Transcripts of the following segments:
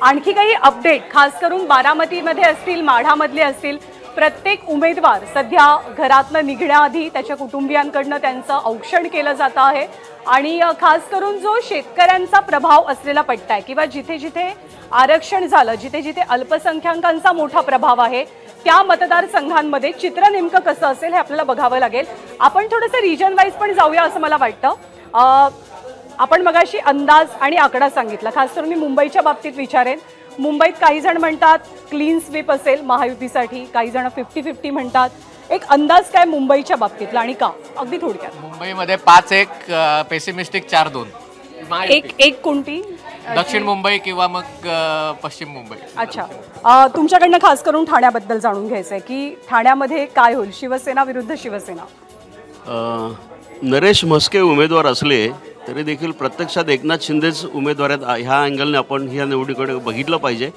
आणखी काही अपडेट खास करून बारामतीमध्ये असतील, माढामधले असतील, प्रत्येक उमेदवार सध्या घरातनं निघण्याआधी त्याच्या कुटुंबियांकडनं त्यांचं औक्षण केलं जात आहे आणि खास करून जो शेतकऱ्यांचा प्रभाव असलेला पट्टा आहे किंवा जिथे जिथे आरक्षण झालं, जिथे जिथे अल्पसंख्याकांचा मोठा प्रभाव आहे, त्या मतदारसंघांमध्ये चित्र नेमकं कसं असेल हे आपल्याला बघावं लागेल। आपण थोडंसं रिजन वाईज पण जाऊया असं मला वाटतं। आपण मगाशी अंदाज आणि आकडा सांगितला, खास करून मी मुंबईच्या बाबतीत विचारेन। मुंबईत काही जण म्हणतात क्लीन स्वीप असेल महायुतीसाठी, काही जण 50-50 म्हणतात। एक अंदाज काय मुंबईच्या बाबतीतला आणि का? अगदी थोडक्यात मुंबईमध्ये 5-1 पेसिमिस्टिक 4-2 एक कोणती? दक्षिण मुंबई किंवा मग पश्चिम मुंबई। अच्छा, तुमच्याकडनं खास करून ठाण्याबद्दल जाणून घ्यायचंय की ठाण्यामध्ये काय होईल, शिवसेना विरुद्ध शिवसेना? नरेश म्हस्के उमेदवार असले तरी देखील प्रत्यक्षात एकनाथ शिंदेच उमेदवार आहेत। ह्या अँगलने आपण ह्या निवडीकडे बघितलं पाहिजे।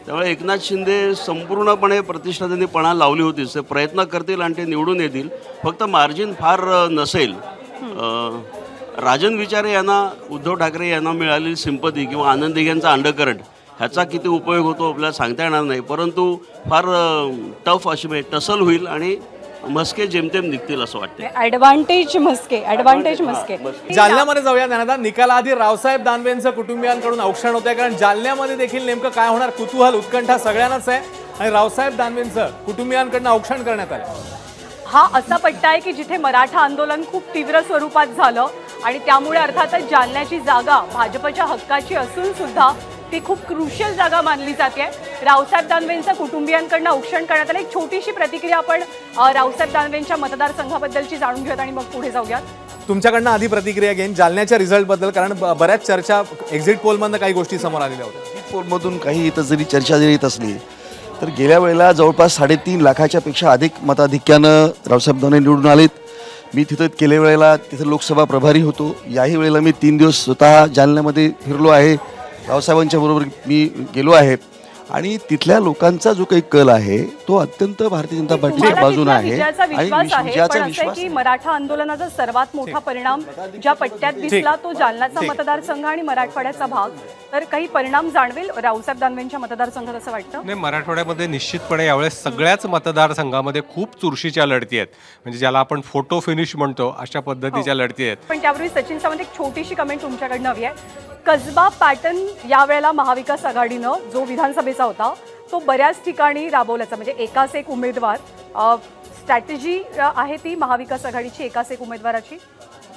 त्यामुळे एकनाथ शिंदे संपूर्णपणे प्रतिष्ठा त्यांनी पणा लावली होती, ते प्रयत्न करतील आणि ते निवडून येतील, फक्त मार्जिन फार नसेल। राजन विचारे यांना उद्धव ठाकरे यांना मिळालेली सिंपती किंवा आनंद दिघ्यांचा अंडरकरंट ह्याचा किती उपयोग होतो आपल्याला सांगता येणार नाही, परंतु फार टफ अशी टसल होईल आणि म्हस्के जेमतेम निघतील असं वाटतं। ॲडव्हान्टेज म्हस्के। जालन्यामध्ये जाऊया ज्ञानदा। निकालाआधी रावसाहेब दानवेंचं कुटुंबियांकडून औक्षण होत आहे, कारण जालन्यामध्ये देखील नेमकं काय होणार कुतूहल उत्कंठा सगळ्यांनाच आहे आणि रावसाहेब दानवेंचं कुटुंबियांकडून औक्षण करण्यात आलं। हा असा पट्टा आहे की जिथे मराठा आंदोलन खूप तीव्र स्वरूपात झालं आणि त्यामुळे अर्थातच जालन्याची जागा भाजपच्या हक्काची असून सुद्धा ती खूप क्रुशियल जागा मानली जाते। रावसाहेब दानवेंच्या कुटुंबियांकडून औक्षण करण्यात आलं। एक छोटीशी प्रतिक्रिया आपण रावसाहेब दानवेंच्या मतदारसंघाबद्दलची जाणून घेऊयात आणि मग पुढे जाऊयात। तुमच्याकडनं आधी प्रतिक्रिया घेईन जालन्याच्या रिझल्टबद्दल, कारण बऱ्याच चर्चा एक्झिट पोलमधनं काही गोष्टी समोर आलेल्या होत्या। एक्झिट पोलमधून काही इथं जरी चर्चा जरी येत असली तर गेल्या वेळेला जवळपास 3.5 लाखाच्या पेक्षा अधिक मताधिक्यानं रावसाहेब दानवे निवडून आलेत। मी तिथं गेल्या वेळेला तिथं लोकसभा प्रभारी होतो। याही वेळेला मी 3 दिवस स्वतः जालन्यामध्ये फिरलो आहे, रावसाहेबांच्या बरोबर मी गेलो आहे आणि तिथल्या लोकांचा जो काही कल आहे तो अत्यंत भारतीय जनता पार्टीच्या बाजूने आहे आणि विजयाचा विश्वास की मराठा आंदोलनाचा सर्वात मोठा परिणाम ज्या पट्ट्यात दिसला तो जालन्याचा मतदारसंघ आणि मराठवाड्याचा भाग, तर काही परिणाम जाणवेल रावसाहेब दानवेंच्या मतदारसंघात असं वाटतं? नाही, मराठवाड्यामध्ये निश्चितपणे यावेळेस सगळ्याच मतदारसंघामध्ये खूप चुरशीच्या लढती आहेत, म्हणजे ज्याला आपण फोटो फिनिश म्हणतो अशा पद्धतीच्या लढती आहेत। पण त्यापूर्वी सचिन सावंत एक छोटीशी कमेंट तुमच्याकडनं हवी आहे। कसबा पॅटर्न यावेळेला महाविकास आघाडीनं जो विधानसभेचा होता तो बऱ्याच ठिकाणी राबवल्याचा, म्हणजे एकाच एक उमेदवार स्ट्रॅटेजी आहे ती महाविकास आघाडीची, एकाच एक उमेदवाराची।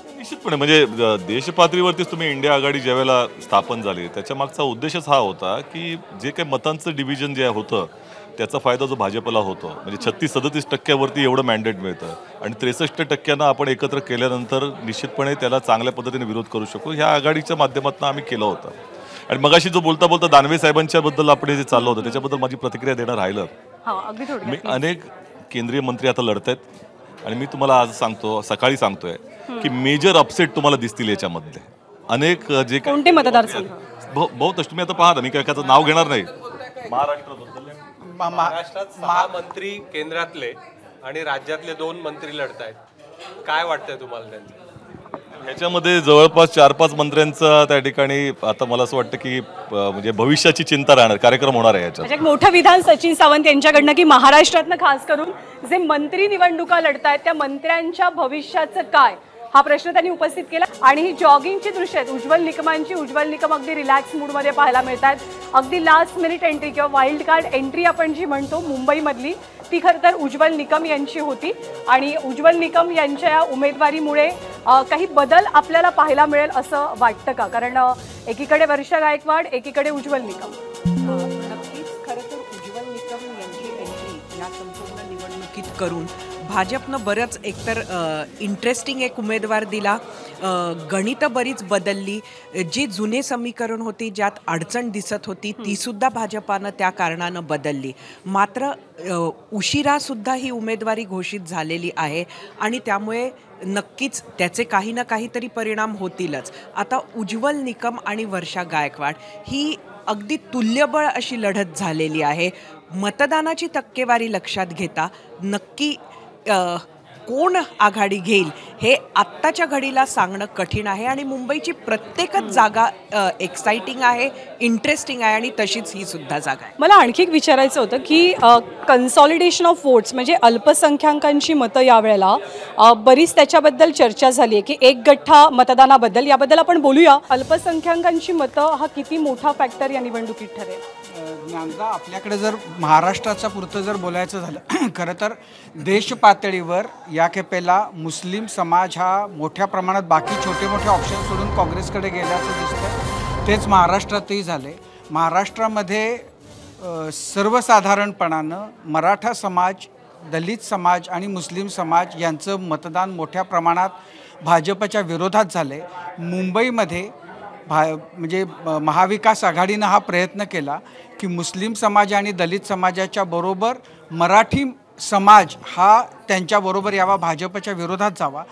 निश्चितपणे म्हणजे देश पातळीवरतीच तुम्ही इंडिया आघाडी ज्यावेळेला स्थापन झाली त्याच्या मागचा उद्देशच हा होता की जे काही मतांचं डिव्हिजन जे होतं त्याचा फायदा जो भाजपला होतो, म्हणजे 36-37% एवढं मॅन्डेट मिळतं आणि 63% आपण एकत्र केल्यानंतर निश्चितपणे त्याला चांगल्या पद्धतीने विरोध करू शकू, ह्या आघाडीच्या माध्यमातून आम्ही केलं होतं। आणि मगाशी जो बोलता बोलता दानवे साहेबांच्या बद्दल आपण जे चाललं होतं त्याच्याबद्दल माझी प्रतिक्रिया देणं राहिलं। मी अनेक केंद्रीय मंत्री आता लढत आहेत आणि मी तुम्हाला आज सांगतो, सकाळी सांगतोय की मेजर अपसेट तुम्हाला दिसतील याच्यामधले अनेक जे कोणते मतदारसंघ बहुत तुम्ही आता पाहता, मी काय नाव घेणार नाही। महाराष्ट्रात 6 मंत्री केंद्रातले आणि राज्यातले 2 मंत्री लढत आहेत, काय वाटतंय तुम्हाला त्यांचं? ह्याच्यामध्ये जवळपास 4-5 मंत्र्यांचा त्या ठिकाणी आता मला असं वाटतं की म्हणजे भविष्याची चिंता राहणार कार्यक्रम होणार आहे याच्यात। एक मोठं विधान सचिन सावंत यांच्याकडनं की महाराष्ट्रातनं खास करून जे मंत्री निवडणुका लढतायत त्या मंत्र्यांच्या भविष्याचं काय हा प्रश्न त्यांनी उपस्थित केला। आणि ही जॉगिंगची दृश्य आहेत उज्ज्वल निकम अगदी रिलॅक्स मूडमध्ये पाहायला मिळतात। अगदी लास्ट मिनिट एंट्री किंवा वाईल्ड कार्ड एंट्री आपण जी म्हणतो मुंबईमधली, ती खरं तर उज्ज्वल निकम यांची होती आणि उज्ज्वल निकम यांच्या उमेदवारीमुळे काही बदल आपल्याला पाहायला मिळेल असं वाटतं का? कारण एकीकडे वर्षा गायकवाड, एकीकडे उज्ज्वल निकम। नक्कीच खरं तर उज्ज्वल निकम यांची एंट्री या संपूर्ण निवडणुकीत करून भाजपनं बरंच एकतर इंटरेस्टिंग एक उमेदवार दिला, गणितं बरीच बदलली, जी जुने समीकरण होती ज्यात अडचण दिसत होती तीसुद्धा भाजपानं त्या कारणानं बदलली। मात्र उशिरासुद्धा ही उमेदवारी घोषित झालेली आहे आणि त्यामुळे नक्कीच त्याचे काही ना काहीतरी परिणाम होतीलच। आता उज्ज्वल निकम आणि वर्षा गायकवाड ही अगदी तुल्यबळ अशी लढत झालेली आहे। मतदानाची टक्केवारी लक्षात घेता नक्की कोण आघाडी घेईल हे आत्ताच्या घडीला सांगणं कठीण आहे आणि मुंबईची प्रत्येकच जागा एक्साइटिंग आहे, इंटरेस्टिंग आहे आणि तशीच ही सुद्धा जागा आहे. मला आणखी एक विचारायचं होतं की कन्सॉलिडेशन ऑफ वोट्स म्हणजे अल्पसंख्याकांची मतं यावेळेला बरीच त्याच्याबद्दल चर्चा झाली आहे की एक गठ्ठा मतदानाबद्दल, याबद्दल आपण बोलूया. अल्पसंख्याकांची मतं हा किती मोठा फॅक्टर या निवडणुकीत ठरेल? ज्ञानदा, आपल्याकडे जर महाराष्ट्राचा पुरतं जर बोलायचं झालं खरं तर देश पातळीवर या खेपेला मुस्लिम समाज हा मोठ्या प्रमाणात बाकी छोटे मोठे ऑप्शन सोडून काँग्रेसकडे गेल्याचं दिसतं. तेच महाराष्ट्रातही झाले. महाराष्ट्रामध्ये सर्वसाधारणपणानं मराठा समाज, दलित समाज आणि मुस्लिम समाज यांचं मतदान मोठ्या प्रमाणात भाजपच्या विरोधात झाले. मुंबईमध्ये म्हणजे महाविकास आघाडीनं हा प्रयत्न केला की मुस्लिम समाज आणि दलित समाजाच्या बरोबर मराठी समाज हा त्यांच्याबरोबर यावा, भाजपच्या विरोधात जावा.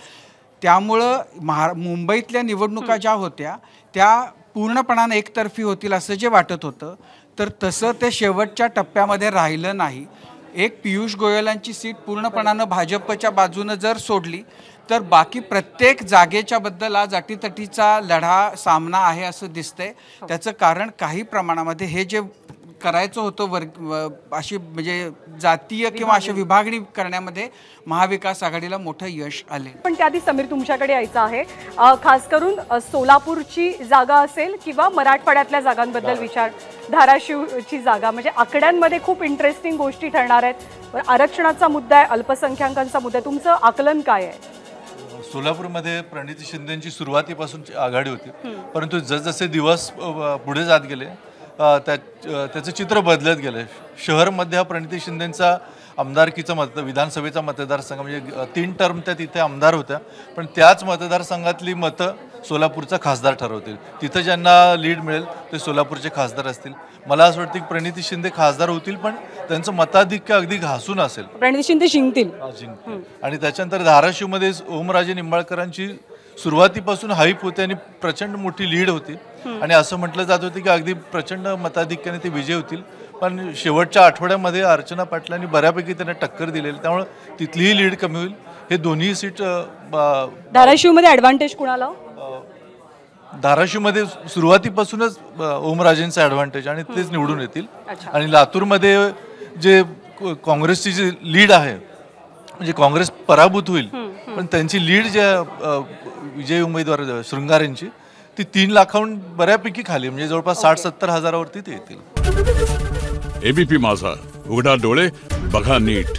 त्यामुळं मुंबईतल्या निवडणुका ज्या होत्या त्या पूर्णपणानं एकतर्फी होतील असं जे वाटत होतं, तर तसं ते शेवटच्या टप्प्यामध्ये राहिलं नाही. एक पियुष गोयलांची सीट पूर्णपणानं भाजपच्या बाजूनं जर सोडली तर बाकी प्रत्येक जागेच्या बद्दल आज अटीतटीचा लढा सामना आहे असं दिसतंय. त्याचं कारण काही प्रमाणामध्ये हे जे करायचं होतं अशी म्हणजे जातीय किंवा अशी विभागणी करण्यामध्ये महाविकास आघाडीला मोठं यश आले. पण त्याआधी समीर तुमच्याकडे यायचं आहे. खास करून सोलापूरची जागा असेल किंवा मराठवाड्यातल्या जागांबद्दल विचार, धाराशिवची जागा, म्हणजे आकड्यांमध्ये खूप इंटरेस्टिंग गोष्टी ठरणार आहेत. आरक्षणाचा मुद्दा आहे, अल्पसंख्याकांचा मुद्दा आहे, तुमचं आकलन काय आहे? सोलापूरमध्ये प्रणिती शिंदेची सुरुवातीपासून आघाडी होती, परंतु जसजसे दिवस पुढे जात गेले त्याचं चित्र बदलत गेलं. शहरमध्ये हा प्रणिती शिंदेचा आमदारकीचा विधानसभेचा मतदारसंघ म्हणजे 3 टर्म त्या तिथे आमदार होत्या, पण त्याच मतदारसंघातली मतं सोलापूरचा खासदार ठरवतील. तिथं ज्यांना लीड मिळेल ते सोलापूरचे खासदार असतील. मला असं वाटतं की प्रणिती शिंदे खासदार होतील, पण त्यांचं मताधिक्य अगदी घासून असेल. प्रणिती शिंदे जिंकतील. आणि त्याच्यानंतर धाराशिवमध्ये ओमराजे निंबाळकरांची सुरुवातीपासून हाईप होती आणि प्रचंड मोठी लीड होती आणि असं म्हटलं जात होतं की अगदी प्रचंड मताधिक्याने ते विजय होतील. पण शेवटच्या आठवड्यामध्ये अर्चना पाटलांनी बऱ्यापैकी त्यांना टक्कर दिलेली, त्यामुळे तिथलीही लीड कमी होईल. हे दोन्ही सीट धाराशिवमध्ये ॲडव्हान्टेज कुणाला? धाराशिवमध्ये सुरुवातीपासूनच ओमराजेंचा ॲडव्हान्टेज आणि तेच निवडून येतील. आणि लातूरमध्ये जे काँग्रेसची जी लीड आहे म्हणजे काँग्रेस पराभूत होईल, पण त्यांची लीड ज्या विजयी उमेदवार शृंगारेंची ती 3 लाखाहून बऱ्यापैकी खाली, म्हणजे जवळपास 60-70 हजारावरती ते येतील. एबीपी माझा, उघडा डोळे बघा नीट.